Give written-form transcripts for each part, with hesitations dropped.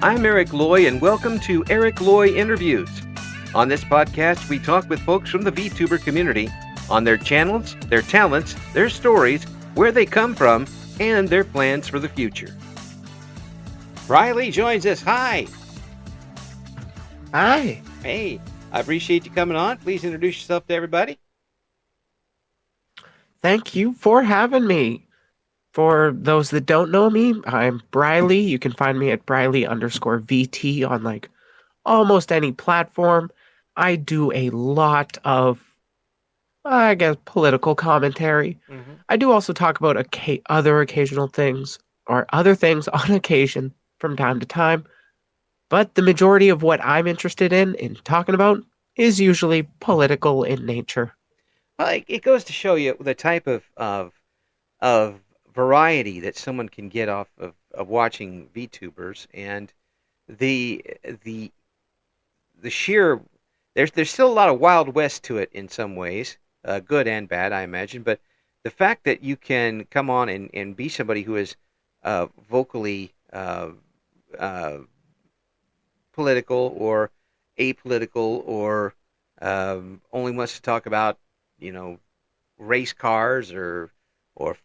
I'm Eric Loy, and welcome to Eric Loy Interviews. On this podcast, we talk with folks from the VTuber community on their channels, their talents, their stories, where they come from, and their plans for the future. Briley joins us. Hi. Hi. Hey, I appreciate you coming on. Please introduce yourself to everybody. Thank you for having me. For those that don't know me, I'm Briley. You can find me at Briley_VT on almost any platform. I do a lot of, political commentary. Mm-hmm. I do also talk about other occasional things or other things on occasion from time to time. But the majority of what I'm interested in talking about is usually political in nature. Well, it goes to show you the type of variety that someone can get off of watching VTubers, and the sheer there's still a lot of Wild West to it in some ways, good and bad, I imagine. But the fact that you can come on and be somebody who is vocally political or apolitical, or only wants to talk about race cars or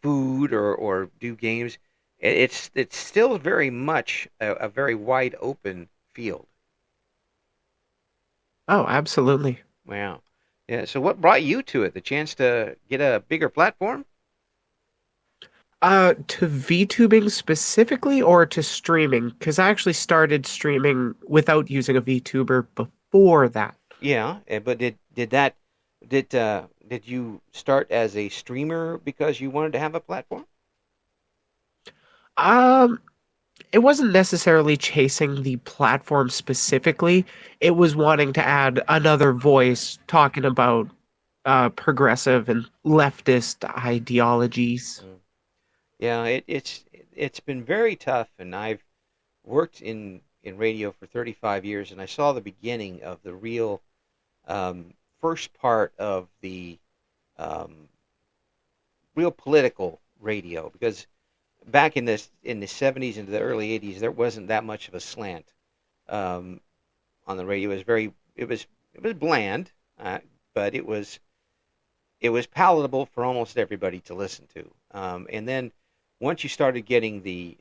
food or do games, it's still very much a very wide open field. Oh, absolutely. Wow. Yeah. So what brought you to it? The chance to get a bigger platform? To VTubing specifically or to streaming? Because I actually started streaming without using a VTuber before that. Yeah. But did you start as a streamer because you wanted to have a platform? It wasn't necessarily chasing the platform specifically. It was wanting to add another voice talking about progressive and leftist ideologies. Yeah, it's been very tough, and I've worked in radio for 35 years, and I saw the beginning of the real first part of the real political radio, because back in the 70s into the early 80s, there wasn't that much of a slant on the radio. It was bland, but it was palatable for almost everybody to listen to. And then once you started getting the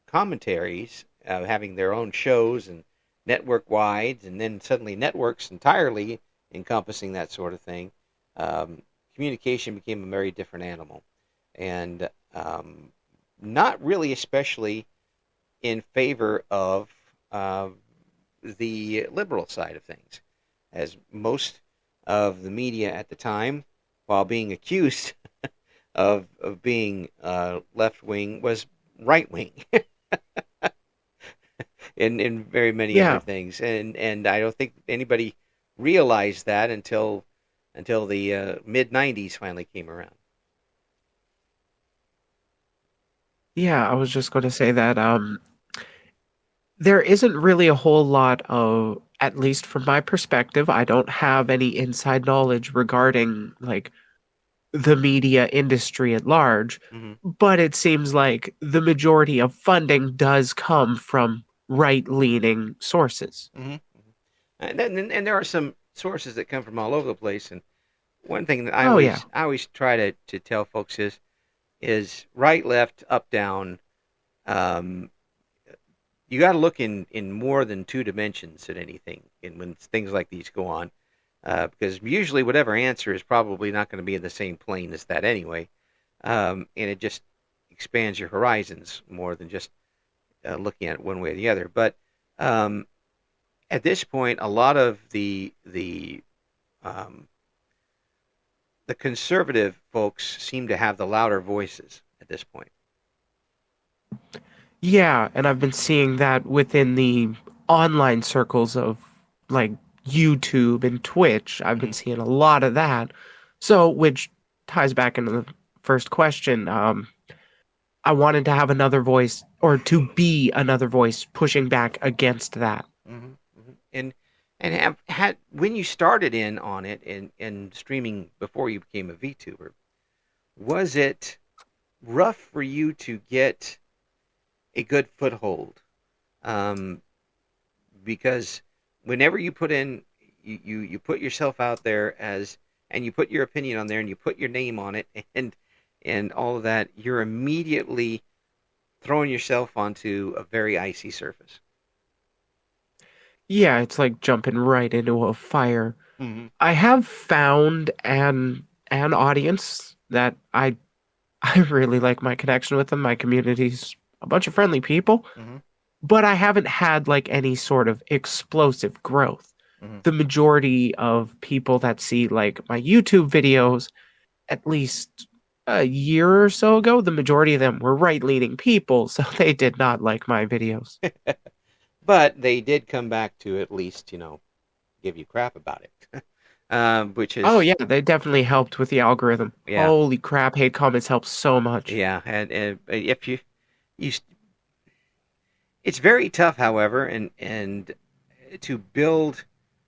commentaries, having their own shows and network wides, and then suddenly networks entirely encompassing that sort of thing, communication became a very different animal, and not really especially in favor of the liberal side of things, as most of the media at the time, while being accused of being left-wing, was right-wing in very many other things. And I don't think anybody realized that until the mid-90s finally came around. Yeah, I was just going to say that there isn't really a whole lot of, at least from my perspective, I don't have any inside knowledge regarding the media industry at large, but it seems like the majority of funding does come from right-leaning sources. Mm-hmm. And there are some sources that come from all over the place. And one thing that I always try to tell folks is right, left, up, down. You got to look in more than two dimensions at anything, and when things like these go on, because usually whatever answer is probably not going to be in the same plane as that anyway, and it just expands your horizons more than just looking at it one way or the other. But at this point, a lot of the conservative folks seem to have the louder voices at this point. Yeah, and I've been seeing that within the online circles of YouTube and Twitch. I've been seeing a lot of that. So, which ties back into the first question. I wanted to have another voice, or to be another voice pushing back against that. Mm-hmm. Mm-hmm. And have had, when you started in on it and streaming before you became a VTuber, was it rough for you to get a good foothold um, because whenever you put in, you put yourself out there as, and you put your opinion on there, and you put your name on it, and all of that, you're immediately throwing yourself onto a very icy surface. Yeah, it's like jumping right into a fire. Hmm. I have found an audience that I really like my connection with them. My community's a bunch of friendly people, Hmm. but I haven't had like any sort of explosive growth. Hmm. The majority of people that see like my YouTube videos, at least a year or so ago, the majority of them were right-leaning people, so they did not like my videos. But they did come back to at least, give you crap about it, which Oh is, yeah, they definitely helped with the algorithm. yeah, Holy crap, hate comments help so much. yeah. And if you, it's very tough, however, and to build,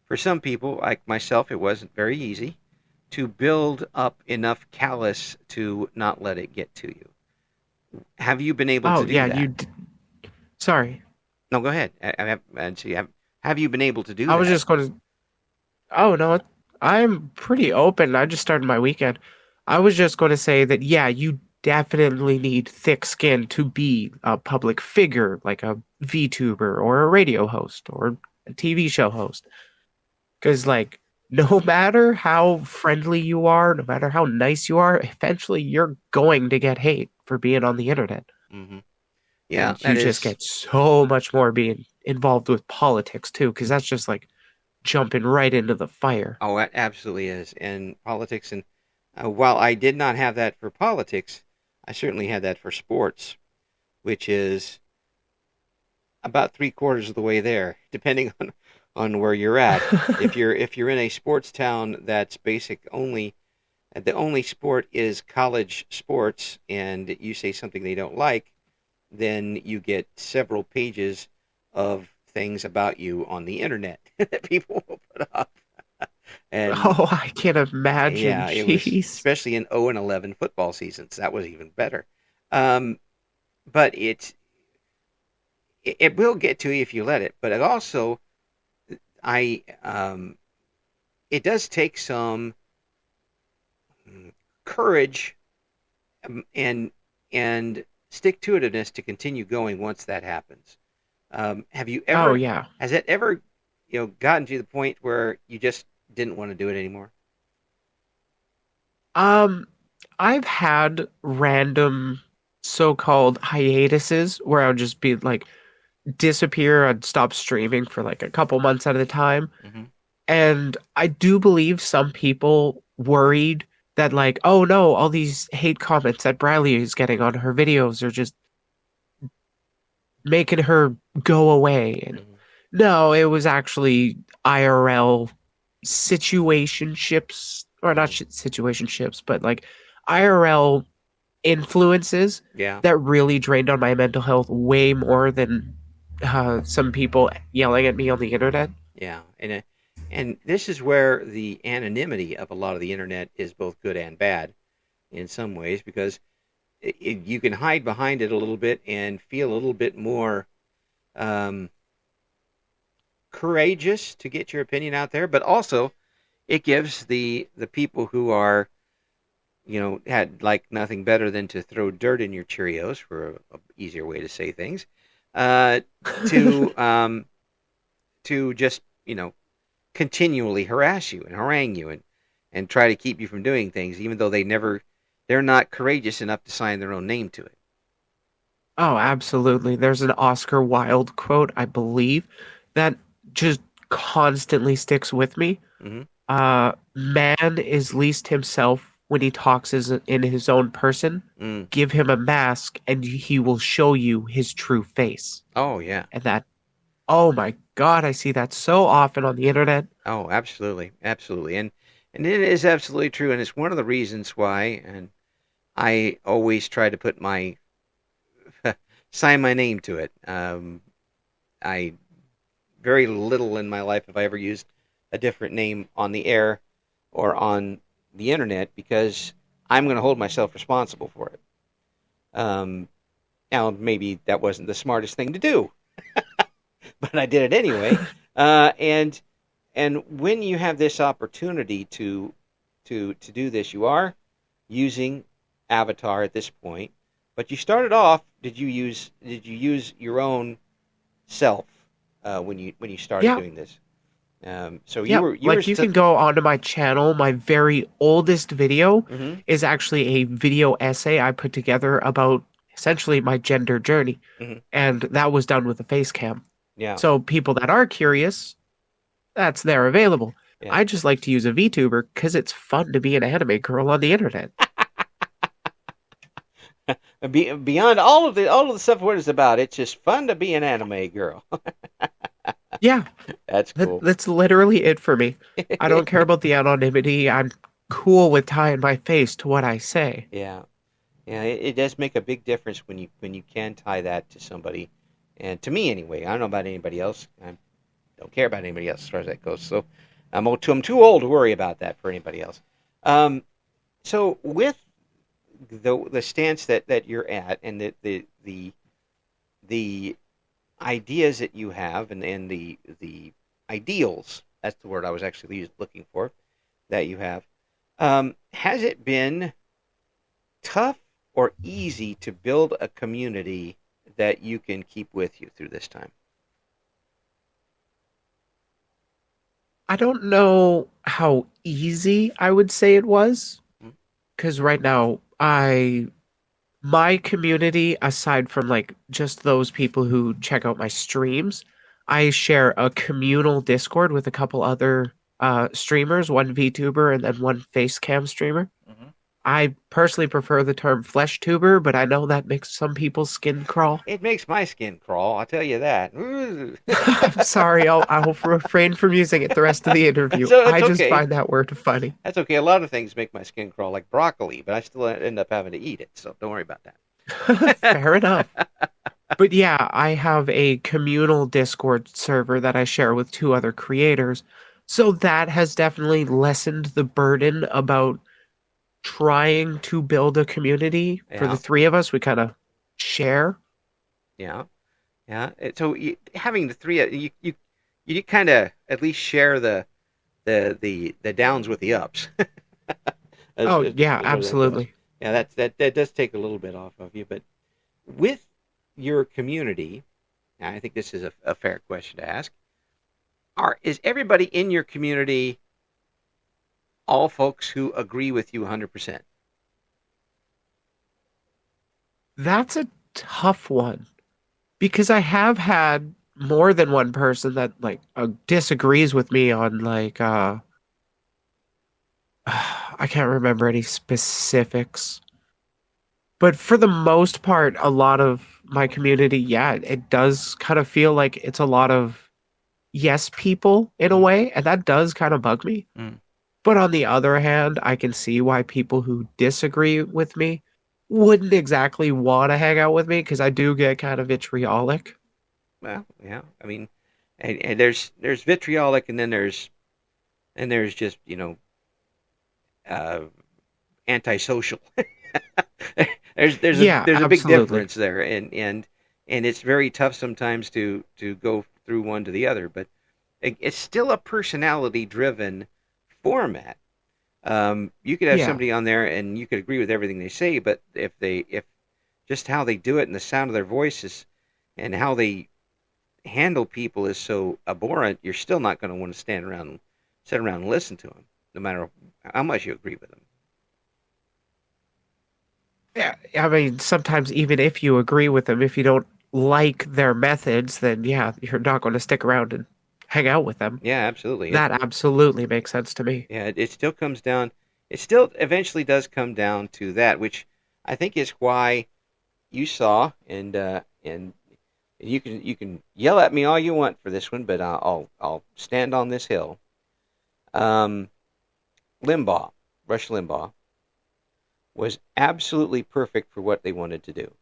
for some people like myself, it wasn't very easy to build up enough callus to not let it get to you. Have you been able to Oh do yeah, that? sorry. No, go ahead. And see, have you been able to do I was that? just going to Oh no, I'm pretty open. I just started my weekend. I was just going to say that yeah, you definitely need thick skin to be a public figure, like a VTuber or a radio host or a TV show host. Because like no matter how friendly you are, no matter how nice you are, eventually you're going to get hate for being on the internet. Hmm. Yeah, And that you just is. get so much more being involved with politics too, because that's just like jumping right into the fire. Oh, it absolutely is. And politics, and while I did not have that for politics, I certainly had that for sports, which is about three-quarters of the way there, depending on where you're at. If you're in a sports town that's basic only, the only sport is college sports, and you say something they don't like, then you get several pages of things about you on the internet that people will put up. And Oh, I can't imagine. yeah, it was Jeez. especially in 0 and 11 football seasons. That was even better. Um, but it will get to you if you let it. But it also, I it does take some courage, and stick to itiveness to continue going once that happens. Have you Oh, ever? yeah. Has it ever, gotten to the point where you just didn't want to do it anymore? Um, I've had random so-called hiatuses where I would just be like disappear and stop streaming for like a couple months at a time. Hmm. And I do believe some people worried that like, oh no, all these hate comments that Briley is getting on her videos are just making her go away. And Hmm. no, it was actually IRL situationships, or not Hmm. situationships, but like IRL influences Yeah, that really drained on my mental health way more than some people yelling at me on the internet. yeah, and this is where the anonymity of a lot of the internet is both good and bad in some ways, because you can hide behind it a little bit and feel a little bit more um, courageous to get your opinion out there, but also it gives the people who are, had like nothing better than to throw dirt in your Cheerios, for a easier way to say things, uh, to just continually harass you and harangue you, and try to keep you from doing things, even though they're not courageous enough to sign their own name to it. Oh, absolutely. There's an Oscar Wilde quote, I believe, that just constantly sticks with me. Hmm. Man is least himself when he talks as in his own person. Mm. Give him a mask and he will show you his true face. Oh yeah. And that, oh my God, I see that so often on the internet. Oh, absolutely, absolutely, and it is absolutely true, and it's one of the reasons why, and I always try to put my sign my name to it. I very little in my life have I ever used a different name on the air or on the internet, because I'm going to hold myself responsible for it. Now, maybe that wasn't the smartest thing to do, but I did it anyway. And when you have this opportunity to do this, you are using Avatar at this point. But you started off. Did you use your own self when you started Yeah, doing this? So you yeah. were you were Like you still. can go onto my channel. My very oldest video Hmm. is actually a video essay I put together about essentially my gender journey. Hmm. And that was done with a face cam. Yeah, So people that are curious, that's there available. yeah. I just like to use a VTuber because it's fun to be an anime girl on the internet. Beyond all of the stuff what it's about, it's just fun to be an anime girl. Yeah, That's cool. that's literally it for me. I don't care about the anonymity. I'm cool with tying my face to what I say. Yeah, yeah. It does make a big difference when you can tie that to somebody, and to me anyway. I don't know about anybody else. I don't care about anybody else as far as that goes. So I'm too old to worry about that for anybody else. Um, so with the stance that you're at, and the ideas that you have, and the ideals, that's the word I was actually looking for, that you have, has it been tough or easy to build a community that you can keep with you through this time? I don't know how easy I would say it was, Hmm. because right now my community, aside from like just those people who check out my streams, I share a communal Discord with a couple other streamers, one VTuber and then one face cam streamer. Hmm. I personally prefer the term flesh tuber, but I know that makes some people's skin crawl. It makes my skin crawl, I'll tell you that. I'm sorry, I'll refrain from using it the rest of the interview. So it's I just okay. find that word funny. That's okay. A lot of things make my skin crawl, like broccoli, but I still end up having to eat it, so don't worry about that. Fair enough. But yeah, I have a communal Discord server that I share with two other creators. So that has definitely lessened the burden about trying to build a community for the Yeah, three of us. We kind of share. yeah, yeah. So having the three, you kind of at least share the downs with the ups. Oh, As yeah, far as that goes. absolutely. Yeah, that does take a little bit off of you, but with your community, and I think this is a fair question to ask. Is everybody in your community all folks who agree with you 100%? That's a tough one because I have had more than one person that like disagrees with me on like I can't remember any specifics. But for the most part, a lot of my community, yeah, it does kind of feel like it's a lot of yes people in a Mm, way, and that does kind of bug me. mm. But on the other hand, I can see why people who disagree with me wouldn't exactly want to hang out with me because I do get kind of vitriolic. Well, yeah. I mean, and there's vitriolic, and then there's just uh, antisocial. Yeah, There's a big absolutely. difference there, and it's very tough sometimes to go through one to the other, but it's still a personality driven format. You could have Yeah. somebody on there and you could agree with everything they say, but if just how they do it and the sound of their voices and how they handle people is so abhorrent, you're still not going to want to sit around and listen to them, no matter how much you agree with them. Yeah, I mean, sometimes even if you agree with them, if you don't like their methods, then yeah, you're not going to stick around and hang out with them. Yeah, absolutely. That absolutely makes sense to me. Yeah, it still comes down. It still eventually does come down to that, which I think is why you saw, and you can yell at me all you want for this one, but I'll stand on this hill. Um, Limbaugh, Rush Limbaugh, was absolutely perfect for what they wanted to do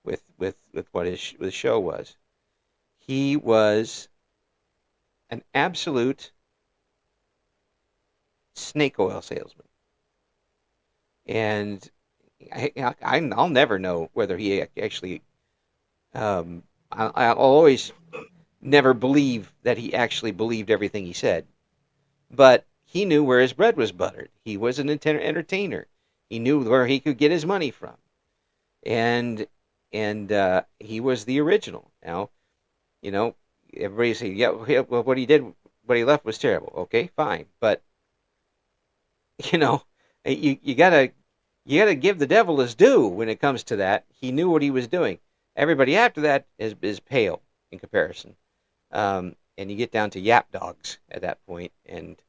with what his show was. He was an absolute snake oil salesman, and I'll never know whether he actually I'll always never believe that he actually believed everything he said, but he knew where his bread was buttered. He was an entertainer. He knew where he could get his money from, and he was the original. Now, you know, everybody say, yeah, well, what he left was terrible. Okay, fine, but you know, you gotta give the devil his due when it comes to that. He knew what he was doing. Everybody after that is pale in comparison, and you get down to yap dogs at that point, and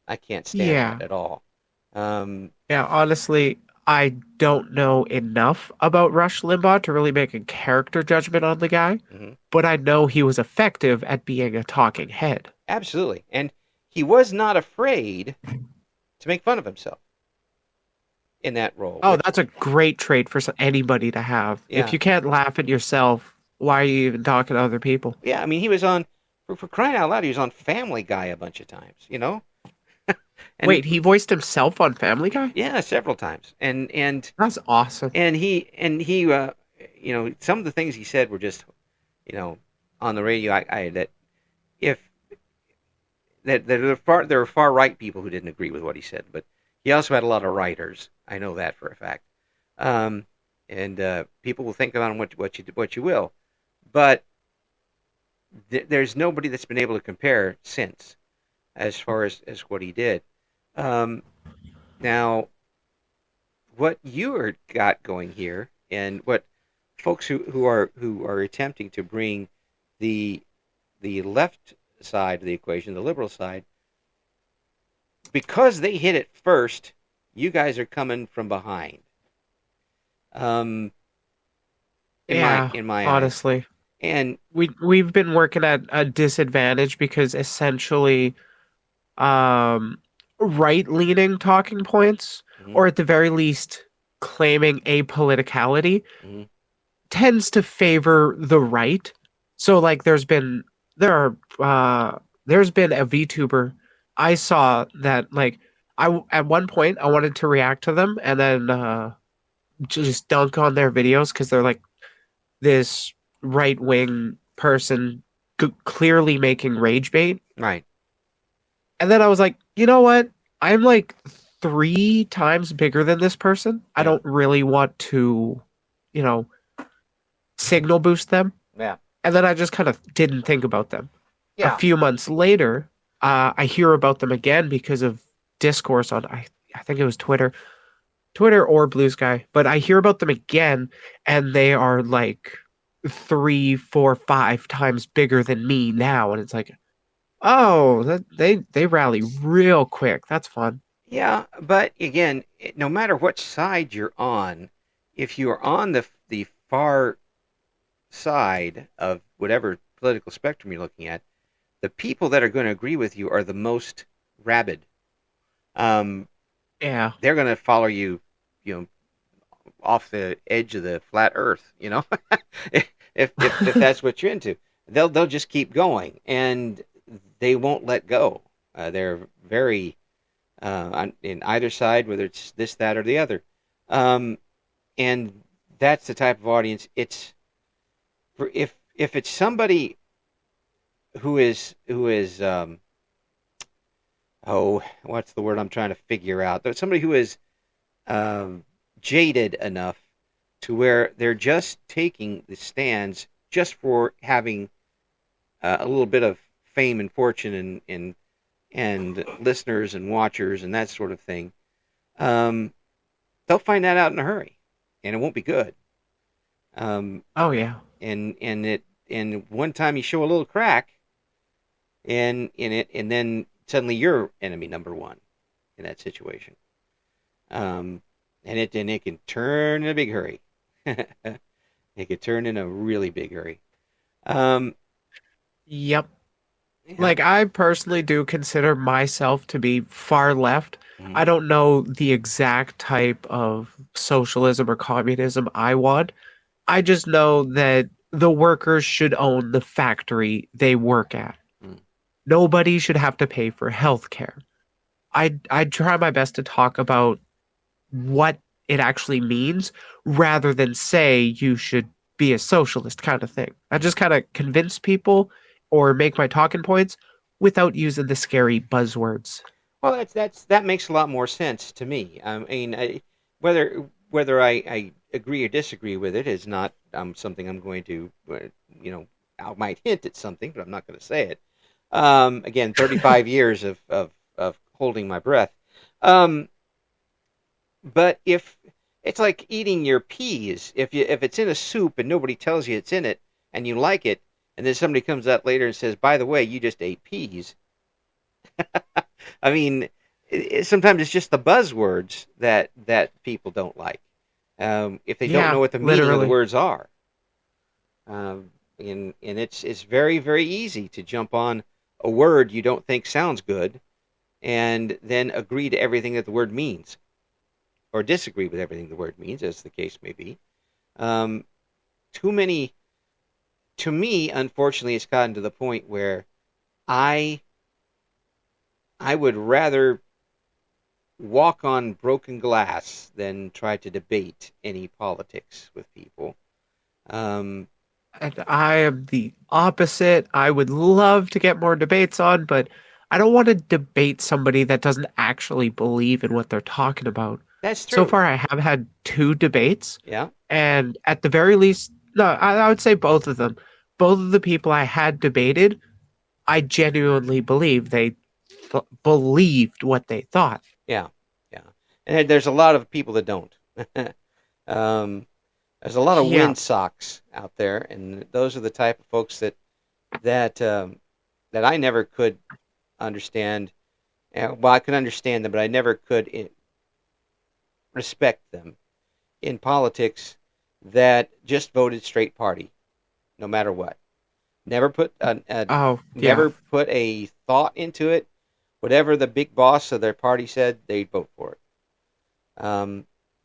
I can't stand that Yeah. at all. Um, Yeah, honestly, I don't know enough about Rush Limbaugh to really make a character judgment on the guy, mhm, but I know he was effective at being a talking head. absolutely, and he was not afraid to make fun of himself in that role. Oh, Which, that's a great trait for anybody to have. If yeah, you can't laugh at yourself, why are you even talking to other people? yeah. I mean, he was on for crying out loud. He was on Family Guy a bunch of times, and Wait, he voiced himself on Family Guy? yeah, several times, That's awesome. and he, some of the things he said were just, you know, on the radio. I that if that there were far right people who didn't agree with what he said, but he also had a lot of writers. I know that for a fact. Um, and people will think about him what you will, but there's nobody that's been able to compare since, as far as what he did. Um, Now, what you are got going here, and what folks who are attempting to bring the left side of the equation, the liberal side, because they hit it first, you guys are coming from behind. Um, Yeah, in my eyes, honestly. and We've been working at a disadvantage because essentially right-leaning talking points, mhm, or at the very least claiming apoliticality, mhm, tends to favor the right. So like there are there's been a VTuber I saw that like at one point I wanted to react to them and then just dunk on their videos because they're like this right-wing person clearly making rage bait. right, And then I was like, you know what? I'm like 3 times bigger than this person. I yeah, don't really want to, you know, signal boost them. yeah, And then I just kind of didn't think about them. A yeah, few months later, I hear about them again because of discourse on I think it was Twitter or Blue Sky. But I hear about them again, and they are like 3, 4, 5 times bigger than me now, and it's like, oh, they rally real quick. That's fun. yeah. But again, no matter what side you're on, if you are on the far side of whatever political spectrum you're looking at, the people that are going to agree with you are the most rabid. Um, Yeah. they're going to follow you, you know, off the edge of the flat Earth. If that's what you're into, they'll just keep going, and they won't let go. They're very in either side, whether it's this, that, or the other, um, and that's the type of audience. It's for if it's somebody who is oh, what's the word I'm trying to figure out? There's somebody who is um, jaded enough to where they're just taking the stands just for having a little bit of fame and fortune and listeners and watchers and that sort of thing. Um, they'll find that out in a hurry, and it won't be good. Um, Oh yeah. and one time you show a little crack in it, and then suddenly you're enemy number one in that situation. Um, and it can turn in a big hurry. It could turn in a really big hurry. Um, Yep. yeah. Like I personally do consider myself to be far left. Mhm. I don't know the exact type of socialism or communism I want. I just know that the workers should own the factory they work at. Mhm. Nobody should have to pay for health care. I try my best to talk about what it actually means rather than say you should be a socialist kind of thing. I just kind of convince people or make my talking points without using the scary buzzwords. Well, that makes a lot more sense to me. I mean, whether I agree or disagree with it is not something I'm going to, you know, I might hint at something, but I'm not going to say it. Again, 35 years of holding my breath. Um, but if it's like eating your peas, if it's in a soup and nobody tells you it's in it and you like it, and then somebody comes out later and says, "By the way, you just ate peas." I mean, sometimes it's just the buzzwords that people don't like. If they don't know Yeah, what the meaning of the literally. words are, and it's very very easy to jump on a word you don't think sounds good and then agree to everything that the word means, or disagree with everything the word means, as the case may be. Um, Too many, to me, unfortunately, it's gotten to the point where I I would rather walk on broken glass than try to debate any politics with people. Um, And I am the opposite. I would love to get more debates on, but I don't want to debate somebody that doesn't actually believe in what they're talking about. that's So true. far, I have had two debates, Yeah, and at the very least, no, I would say both of them. Both of the people I had debated, I genuinely believe they believed what they thought. yeah, yeah. And there's a lot of people that don't. um, there's a lot of Yeah, wind socks out there, and those are the type of folks that that I never could understand. Well, I could understand them, but I never could respect them in politics that just voted straight party, no matter what. Never put oh, yeah, never put a thought into it. Whatever the big boss of their party said, they'd vote for it.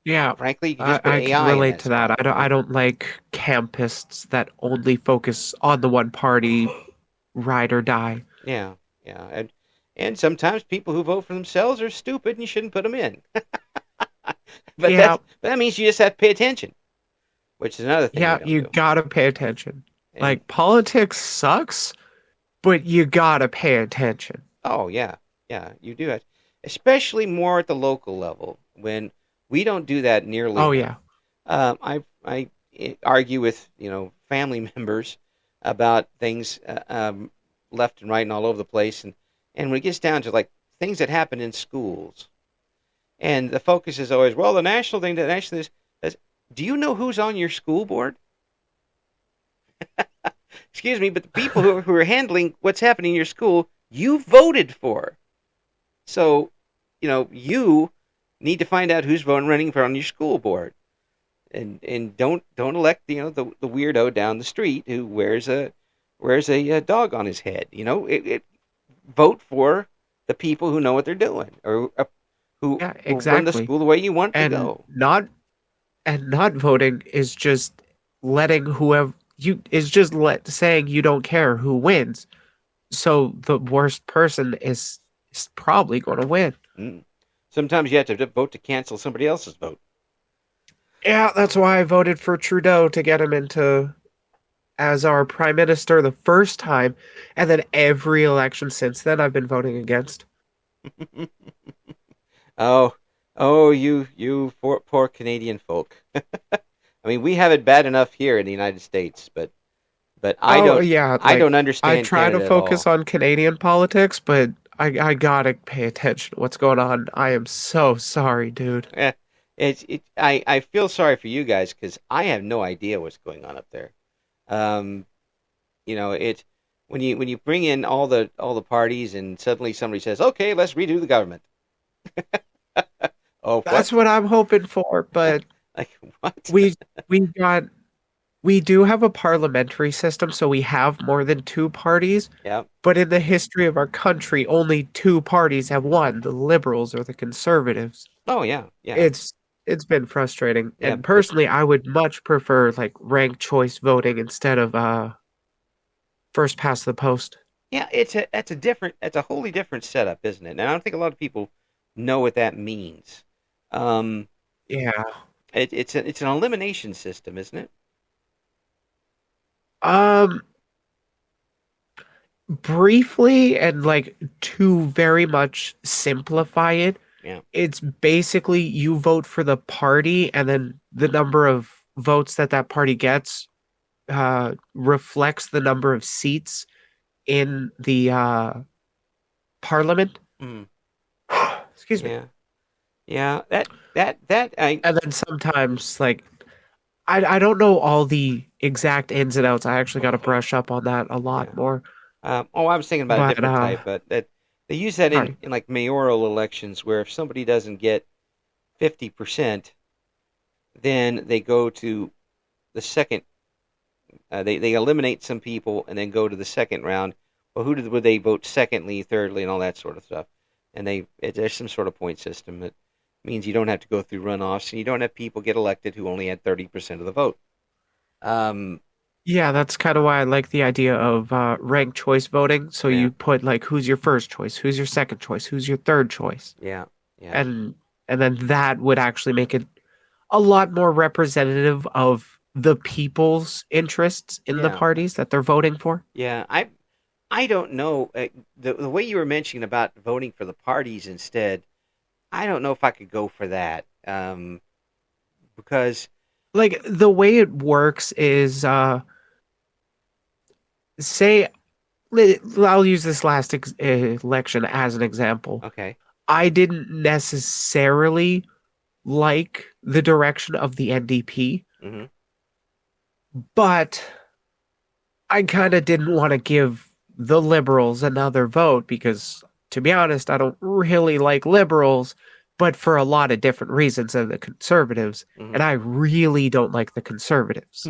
yeah. Frankly, you could I, just put I can AI in relate that to that. spot. You I know? don't like campists that only focus on the one party, ride or die. Yeah, yeah, and sometimes people who vote for themselves are stupid, and you shouldn't put them in. Yeah, But that means you just have to pay attention, which is another thing they yeah, don't you do. gotta pay attention. And Like politics sucks, but you gotta pay attention. oh yeah, yeah, you do it, especially more at the local level when we don't do that nearly Oh enough. yeah. I argue with family members about things left and right and all over the place, and when it gets down to like things that happen in schools, and the focus is always well the national is do you know who's on your school board? Excuse me, but the people who are handling what's happening in your school you voted for. So, you need to find out who's running for on your school board, and don't elect the weirdo down the street who wears a dog on his head. Vote for the people who know what they're doing, or who Yeah, will run the exactly. school the way you want it to And go. not voting is just letting whoever you is just saying you don't care who wins. So the worst person is probably going to win. Mm. Sometimes you have to vote to cancel somebody else's vote. Yeah, that's why I voted for Trudeau to get him into as our prime minister the first time, and then every election since then I've been voting against. Oh, oh, you poor Canadian folk. I mean, we have it bad enough here in the United States, but Oh yeah, I like don't I understand try to Canada at focus all. on Canadian politics, but I gotta pay attention to what's going on. I am so sorry, dude. Eh, I feel sorry for you guys because I have no idea what's going on up there. Um, it when you bring in all the parties and suddenly somebody says, "Okay, let's redo the government." Oh, That's what? what I'm hoping for, but Like what? we we got we do have a parliamentary system, so we have more than two parties, Yeah. but in the history of our country, only two parties have won, the liberals or the conservatives. Oh yeah, yeah, It's it's been frustrating. yeah. And But personally, I would much prefer like ranked choice voting instead of first past the post. yeah, that's a wholly different setup, isn't it? And I don't think a lot of people know what that means. Um, Yeah. it's an elimination system, isn't it? Um, Briefly and like to very much simplify it, Yeah. it's basically you vote for the party, and then the number of votes that that party gets reflects the number of seats in the parliament. Mm. Excuse me. Yeah. Yeah. That I And then sometimes, like, I don't know all the exact ins and outs. I actually got to brush up on that a lot yeah. more. Oh, I was thinking about a But different type, but that they use that sorry. in like mayoral elections where if somebody doesn't get 50%, then they go to the second. They eliminate some people and then go to the second round. Well, would they vote secondly, thirdly, and all that sort of stuff? And there's some sort of point system that means you don't have to go through runoffs and you don't have people get elected who only had 30% of the vote. Um, Yeah, that's kind of why I like the idea of ranked choice voting. So yeah, you put like who's your first choice, who's your second choice, who's your third choice, yeah, yeah, and then that would actually make it a lot more representative of the people's interests in the yeah, parties that they're voting for. yeah. I don't know the way you were mentioning about voting for the parties instead. I don't know if I could go for that because Like the way it works is say I'll use this last election as an example. okay, I didn't necessarily like the direction of the NDP, hmm but I kind of didn't want to give the liberals another vote because, to be honest, I don't really like liberals, but for a lot of different reasons than the conservatives. hmm And I really don't like the conservatives.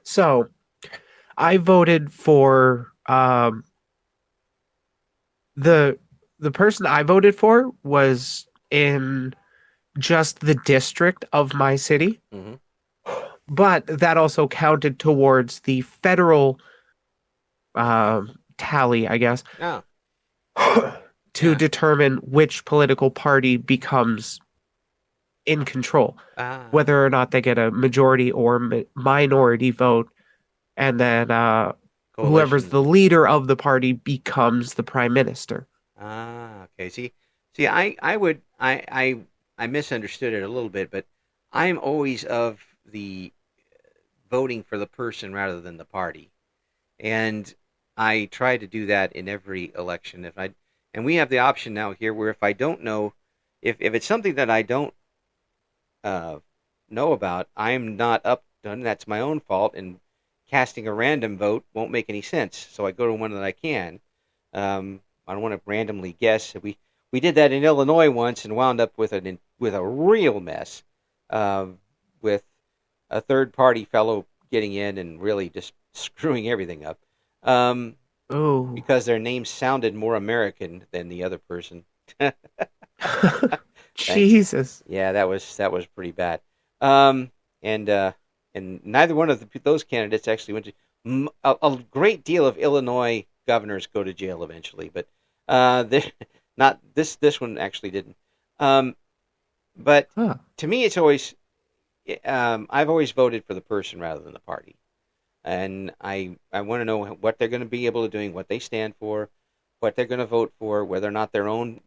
So I voted for the the person I voted for was in just the district of my city, hmm but that also counted towards the federal tally, I guess, Oh, to yeah. determine which political party becomes in control, Ah, whether or not they get a majority or minority vote, and then whoever's coalition. the leader of the party becomes the prime minister. Okay. See, I misunderstood it a little bit, but I'm always of the voting for the person rather than the party, and I try to do that in every election. And we have the option now here where if I don't know, if it's something that I don't uh, know about, I'm not up done. That's my own fault, and casting a random vote won't make any sense. So I go to one that I can. I don't want to randomly guess. We did that in Illinois once and wound up with a real mess, uh, with a third party fellow getting in and really just screwing everything up, um, Oh, because their name sounded more American than the other person. Thanks. Jesus. Yeah, that was pretty bad. Um, and uh, and neither one of those candidates actually went to. A great deal of Illinois governors go to jail eventually, but not this one actually didn't. Um, but Huh. to me, it's always I've always voted for the person rather than the party, and I want to know what they're going to be able to doing, what they stand for, what they're going to vote for, whether or not their own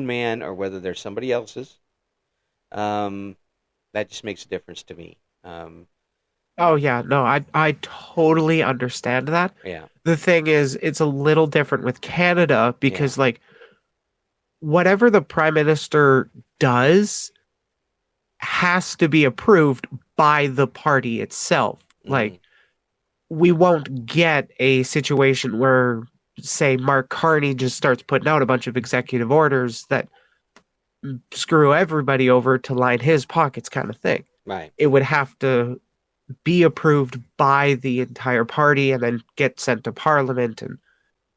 man or whether they're somebody else's. Um, that just makes a difference to me. Oh yeah, no, I totally understand that. Yeah, The thing is, it's a little different with Canada yeah, because like whatever the prime minister does has to be approved by the party itself. hmm Like we won't get a situation where say Mark Carney just starts putting out a bunch of executive orders that screw everybody over to line his pockets kind of thing. right. It would have to be approved by the entire party and then get sent to parliament and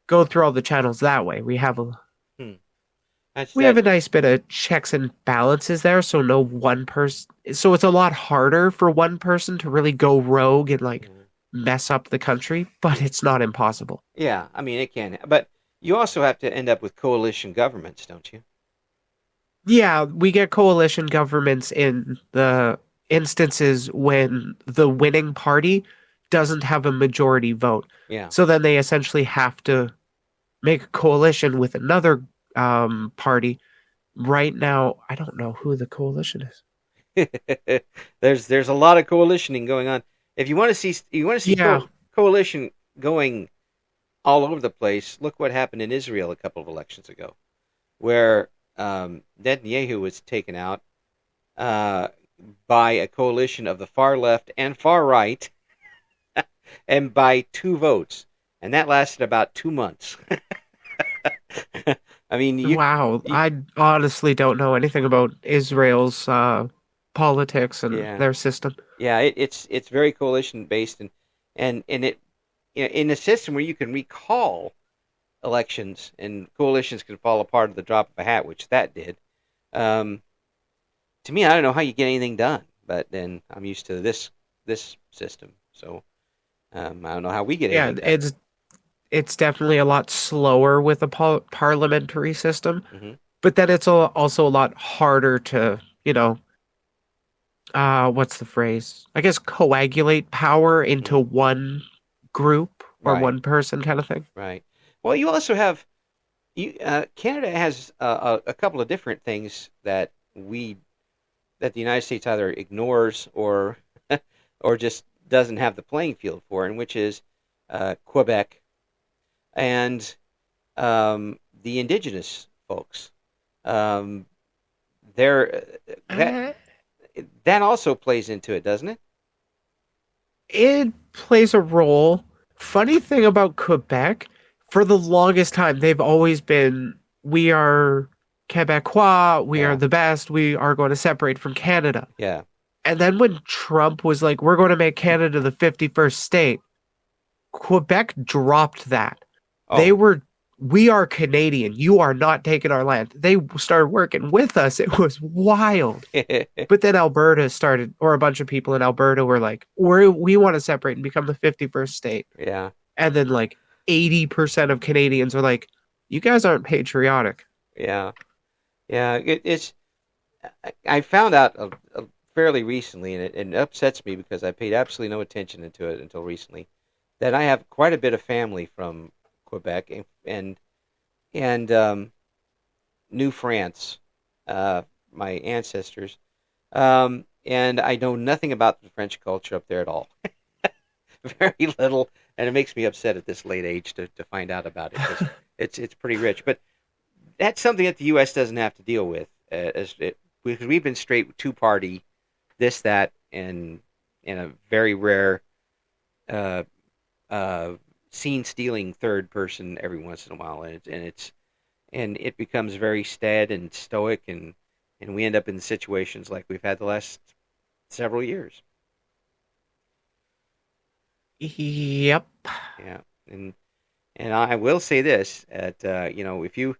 go through all the channels that way. Hmm. That's We have that. a nice bit of checks and balances there, so no one person so it's a lot harder for one person to really go rogue and like Yeah, mess up the country, but it's not impossible. yeah, I mean it can, but you also have to end up with coalition governments, don't you? Yeah, we get coalition governments in the instances when the winning party doesn't have a majority vote. Yeah. So then they essentially have to make a coalition with another party. Right now, I don't know who the coalition is. There's a lot of coalitioning going on. If you want to see Yeah. coalition going all over the place, look what happened in Israel a couple of elections ago, where Netanyahu was taken out uh, by a coalition of the far left and far right, and by 2 votes, and that lasted about 2 months. I mean, Wow. you I honestly don't know anything about Israel's politics and yeah, their system. yeah, it's very coalition based, and it, you know, in a system where you can recall elections and coalitions can fall apart at the drop of a hat, which that did. Um, to me, I don't know how you get anything done, but then I'm used to this system, so I don't know how we get Yeah, anything done. it's definitely a lot slower with a parliamentary system, Hmm. but then it's also a lot harder to, what's the phrase? I guess coagulate power into Hmm. one group or Right, one person kind of thing. right. Well, you also have Canada has a couple of different things that the United States either ignores or or just doesn't have the playing field for, and which is Quebec and the indigenous folks. Um, there, that Uh, that also plays into it, doesn't it? It plays a role. Funny thing about Quebec, for the longest time, they've always been, we are Quebecois, we are Yeah, the best, we are going to separate from Canada. yeah. And then when Trump was like, we're going to make Canada the 51st state, Quebec dropped that. They Oh, were, we are Canadian. You are not taking our land. They started working with us. It was wild. But then Alberta started, or a bunch of people in Alberta were like, we want to separate and become the 51st state. yeah, And then like 80% of Canadians are like, you guys aren't patriotic. yeah, yeah. I found out fairly recently, and it upsets me because I paid absolutely no attention into it until recently, that I have quite a bit of family from Quebec and New France, my ancestors, and I know nothing about the French culture up there at all. Very little, and it makes me upset at this late age to find out about it because it's pretty rich. But that's something that the U.S. doesn't have to deal with, because we've been straight two party, this that, and a very rare uh, uh, scene stealing third person every once in a while, and it becomes very sad and stoic, and we end up in situations like we've had the last several years. Yep. Yeah, and I will say this: at if you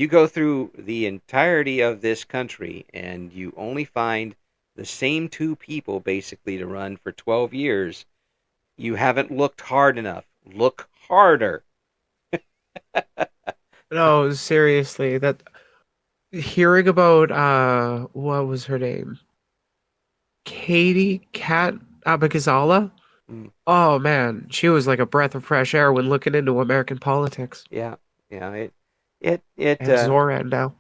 go through the entirety of this country and you only find the same two people basically to run for 12 years, you haven't looked hard enough. Look harder. No, seriously, that hearing about what was her name? Katie Cat Abigazala? Mm, Oh man, she was like a breath of fresh air when looking into American politics. yeah, yeah. It it And uh, Zoran now.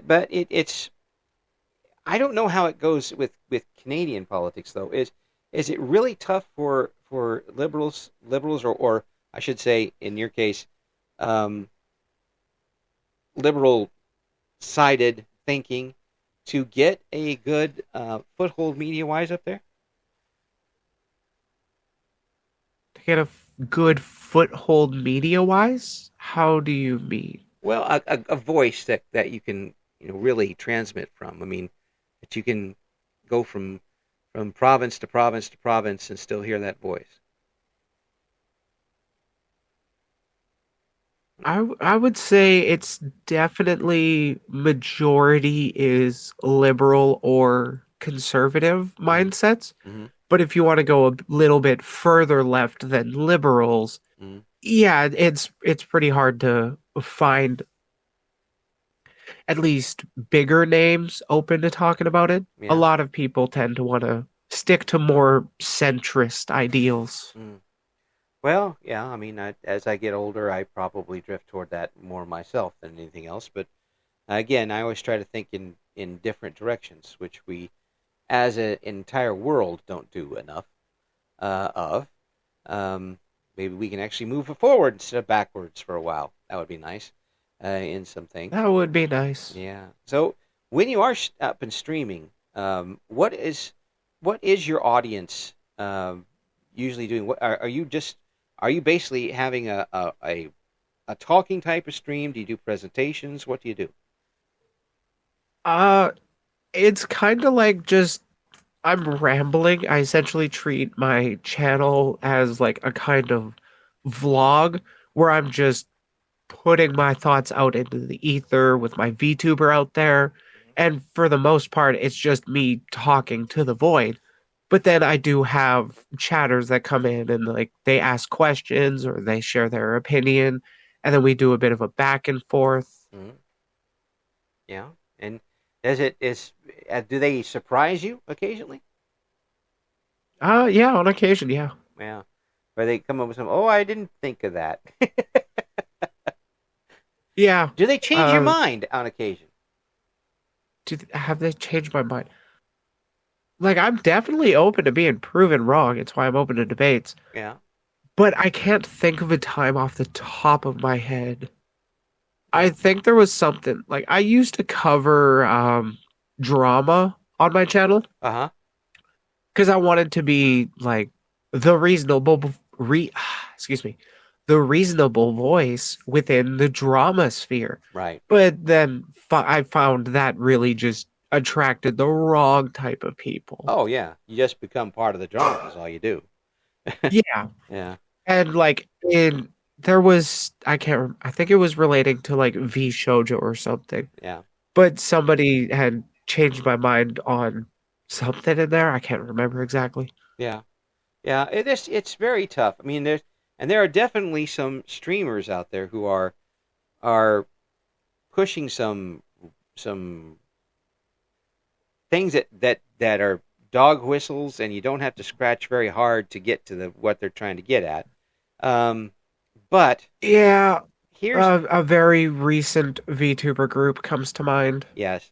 but it's I don't know how it goes with Canadian politics though. Is it really tough for liberals or I should say in your case um, liberal sided thinking to get a good foothold media wise up there? To get a good foothold media wise? How do you mean? Well, a voice that you can really transmit from. I mean, that you can go from province to province to province and still hear that voice. I would say it's definitely majority is liberal or conservative Mm-hmm. mindsets. Mm-hmm. But if you want to go a little bit further left than liberals, Mm-hmm. yeah, it's pretty hard to find at least bigger names open to talking about it. A Yeah. lot of people tend to want to stick to more centrist ideals. Mm. Well, yeah. I mean, as I get older, I probably drift toward that more myself than anything else. But again, I always try to think in different directions, which we, as an entire world, don't do enough of. Um, Maybe we can actually move forward instead of backwards for a while. That would be nice in some things. That would be nice. Yeah. So when you are up and streaming, what is your audience usually doing? What are you just are you basically having a talking type of stream? Do you do presentations? What do you do? Uh, it's kind of like just I'm rambling. I essentially treat my channel as like a kind of vlog where I'm just putting my thoughts out into the ether with my VTuber out there. And for the most part, it's just me talking to the void. But then I do have chatters that come in and like they ask questions or they share their opinion. And then we do a bit of a back and forth. Mhm. Yeah. And does it is do they surprise you occasionally? Yeah, on occasion, yeah. Yeah. Or they come up with some, oh, I didn't think of that. Yeah. Do they change your Uh, mind on occasion? have they changed my mind? Like, I'm definitely open to being proven wrong. It's why I'm open to debates. Yeah. But I can't think of a time off the top of my head. I think there was something like I used to cover drama on my channel Uh-huh. because I wanted to be like the reasonable re excuse me, the reasonable voice within the drama sphere. Right. But then I found that really just attracted the wrong type of people. Oh, yeah. You just become part of the drama is all you do. Yeah. Yeah. And like in there was I can't I think it was relating to like V Shoujo or something. Yeah. But somebody had changed my mind on something in there. I can't remember exactly. Yeah. Yeah. It's very tough. I mean, there are definitely some streamers out there who are pushing some things that are dog whistles, and you don't have to scratch very hard to get to what they're trying to get at. Um, but Yeah, here's a very recent VTuber group comes to mind. yes,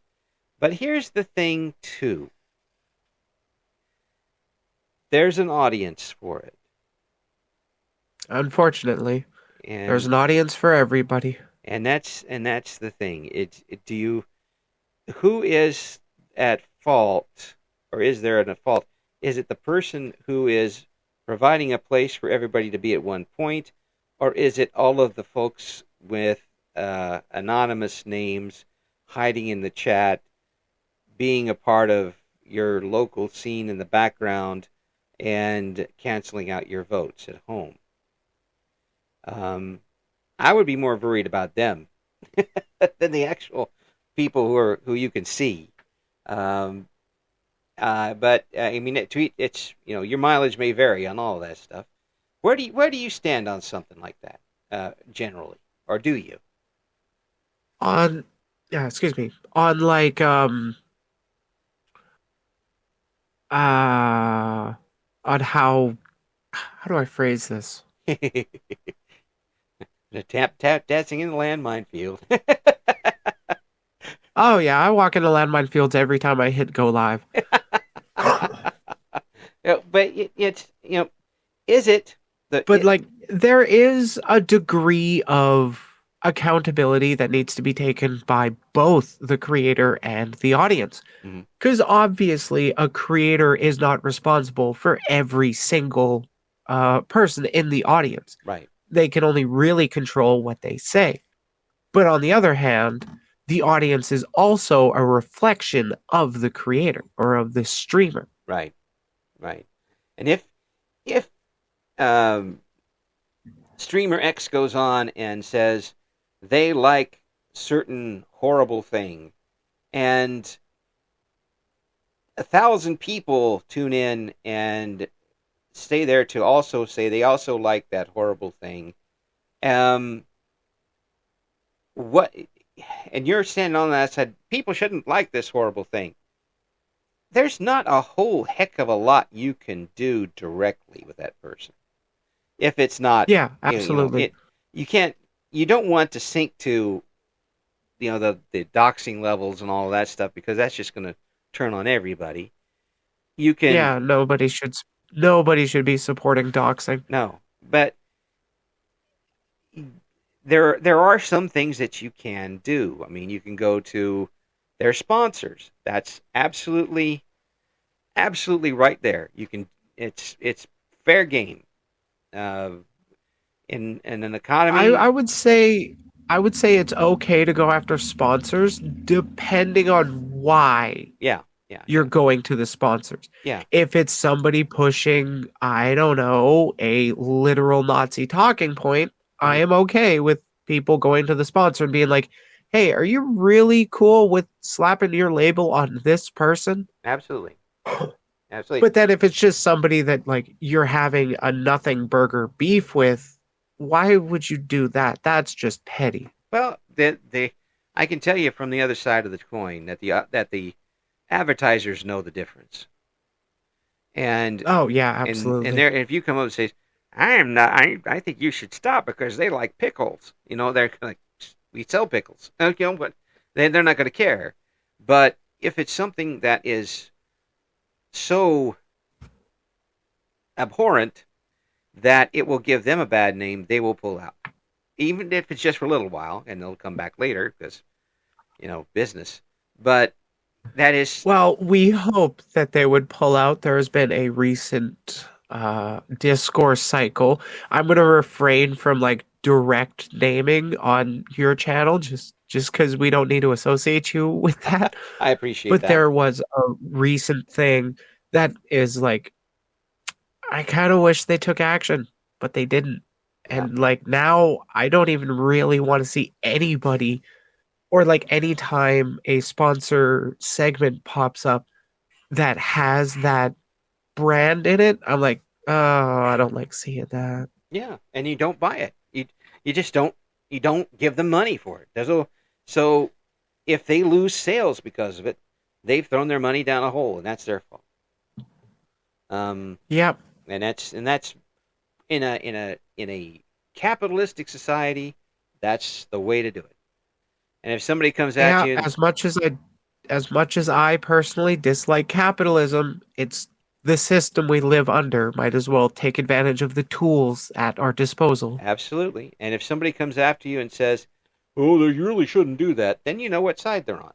but here's the thing too. There's an audience for it, Unfortunately, there's and an audience for everybody. that's the thing. Do you who is at fault, or is there a fault? Is it the person who is providing a place for everybody to be at one point, or is it all of the folks with anonymous names hiding in the chat, being a part of your local scene in the background, and canceling out your votes at home? Um, I would be more worried about them than the actual people who you can see. Um, but I mean, it's your mileage may vary on all of that stuff. Where do you stand on something like that generally, or do you? On yeah, excuse me. On like uh on how do I phrase this? The tap tap dancing in the landmine field. Oh yeah, I walk into landmine fields every time I hit go live. But it's is it But like there is a degree of accountability that needs to be taken by both the creator and the audience. Mhm. Because obviously a creator is not responsible for every single person in the audience. Right, They can only really control what they say. But on the other hand, the audience is also a reflection of the creator or of the streamer. right, right. And if um, streamer X goes on and says they like certain horrible thing, and 1,000 people tune in and stay there to also say they also like that horrible thing. Um, what and you're standing on that side, people shouldn't like this horrible thing. There's not a whole heck of a lot you can do directly with that person. If it's not, Yeah, you know, absolutely. you can't, you don't want to sink to, the doxing levels and all of that stuff, because that's just going to turn on everybody. You can, Yeah, nobody should be supporting doxing. no, but there are some things that you can do. I mean, you can go to their sponsors. That's absolutely right there. You can, it's fair game. Uh, in an I, economy, I would say I would say it's okay to go after sponsors depending on why yeah, yeah, you're yeah, going to the sponsors. yeah. If it's somebody pushing, I don't know, a literal Nazi talking point, I Mhm. am okay with people going to the sponsor and being like, hey, are you really cool with slapping your label on this person? Absolutely, absolutely. But then if it's just somebody that like you're having a nothing burger beef with, why would you do that? That's just petty. Well, I can tell you from the other side of the coin that the advertisers know the difference. And Oh yeah, and absolutely. there, if you come up and say, I am not, I think you should stop because they like pickles. They're like, we sell pickles. But they're not going to care. But if it's something that is so abhorrent that it will give them a bad name, they will pull out. Even if it's just for a little while, and they'll come back later because, business. But that is, Well, we hope that they would pull out. There's been a recent discourse cycle. I'm going to refrain from like direct naming on your channel just because we don't need to associate you with that. I appreciate But that. there was a recent thing that is like, I kind of wish they took action, but they didn't. Yeah. And like now, I don't even really want to see anybody or like anytime a sponsor segment pops up that has that brand in it, I'm like, oh, I don't like seeing that. Yeah. And you don't buy it. You just don't give them money for it. So if they lose sales because of it, they've thrown their money down a hole, and that's their fault. Um, Yep. and that's in a capitalistic society, that's the way to do it. And if somebody comes at Yeah, you and as much as I personally dislike capitalism, it's the system we live under. Might as well take advantage of the tools at our disposal. absolutely, and if somebody comes after you and says, "Oh, you really shouldn't do that," then you know what side they're on.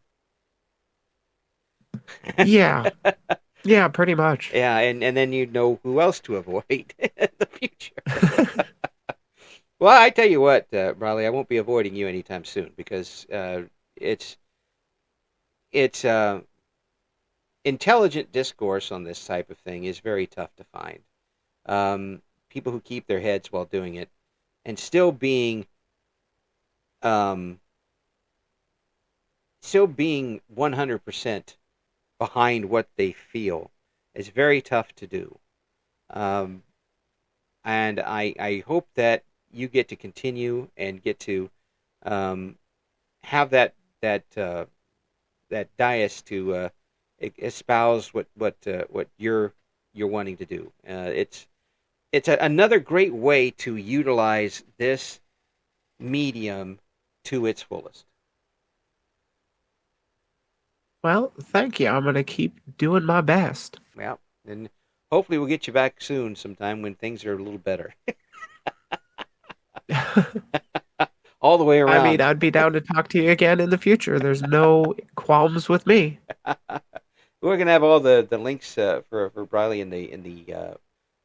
Yeah. Yeah, pretty much. Yeah, and then you know who else to avoid in the future. Well, I tell you what, Briley, I won't be avoiding you anytime soon because it's it's intelligent discourse on this type of thing is very tough to find. People who keep their heads while doing it and um, still being 100% behind what they feel is very tough to do. Um, and I hope that you get to continue and get to um, have that dais to espouse what you're wanting to do. Another great way to utilize this medium to its fullest. Well, thank you. I'm gonna keep doing my best. Yeah, and hopefully we'll get you back soon, sometime when things are a little better, all the way I mean, around. I'd be down to talk to you again in the future. There's no qualms with me. We're gonna have all the links for Briley in the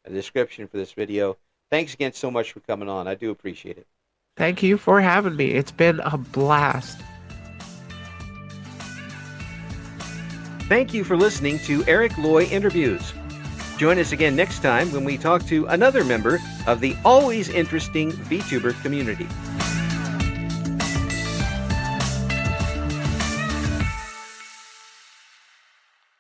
description for this video. Thanks again so much for coming on. I do appreciate it. Thank you for having me. It's been a blast. Thank you for listening to Eric Loy Interviews. Join us again next time when we talk to another member of the always interesting VTuber community.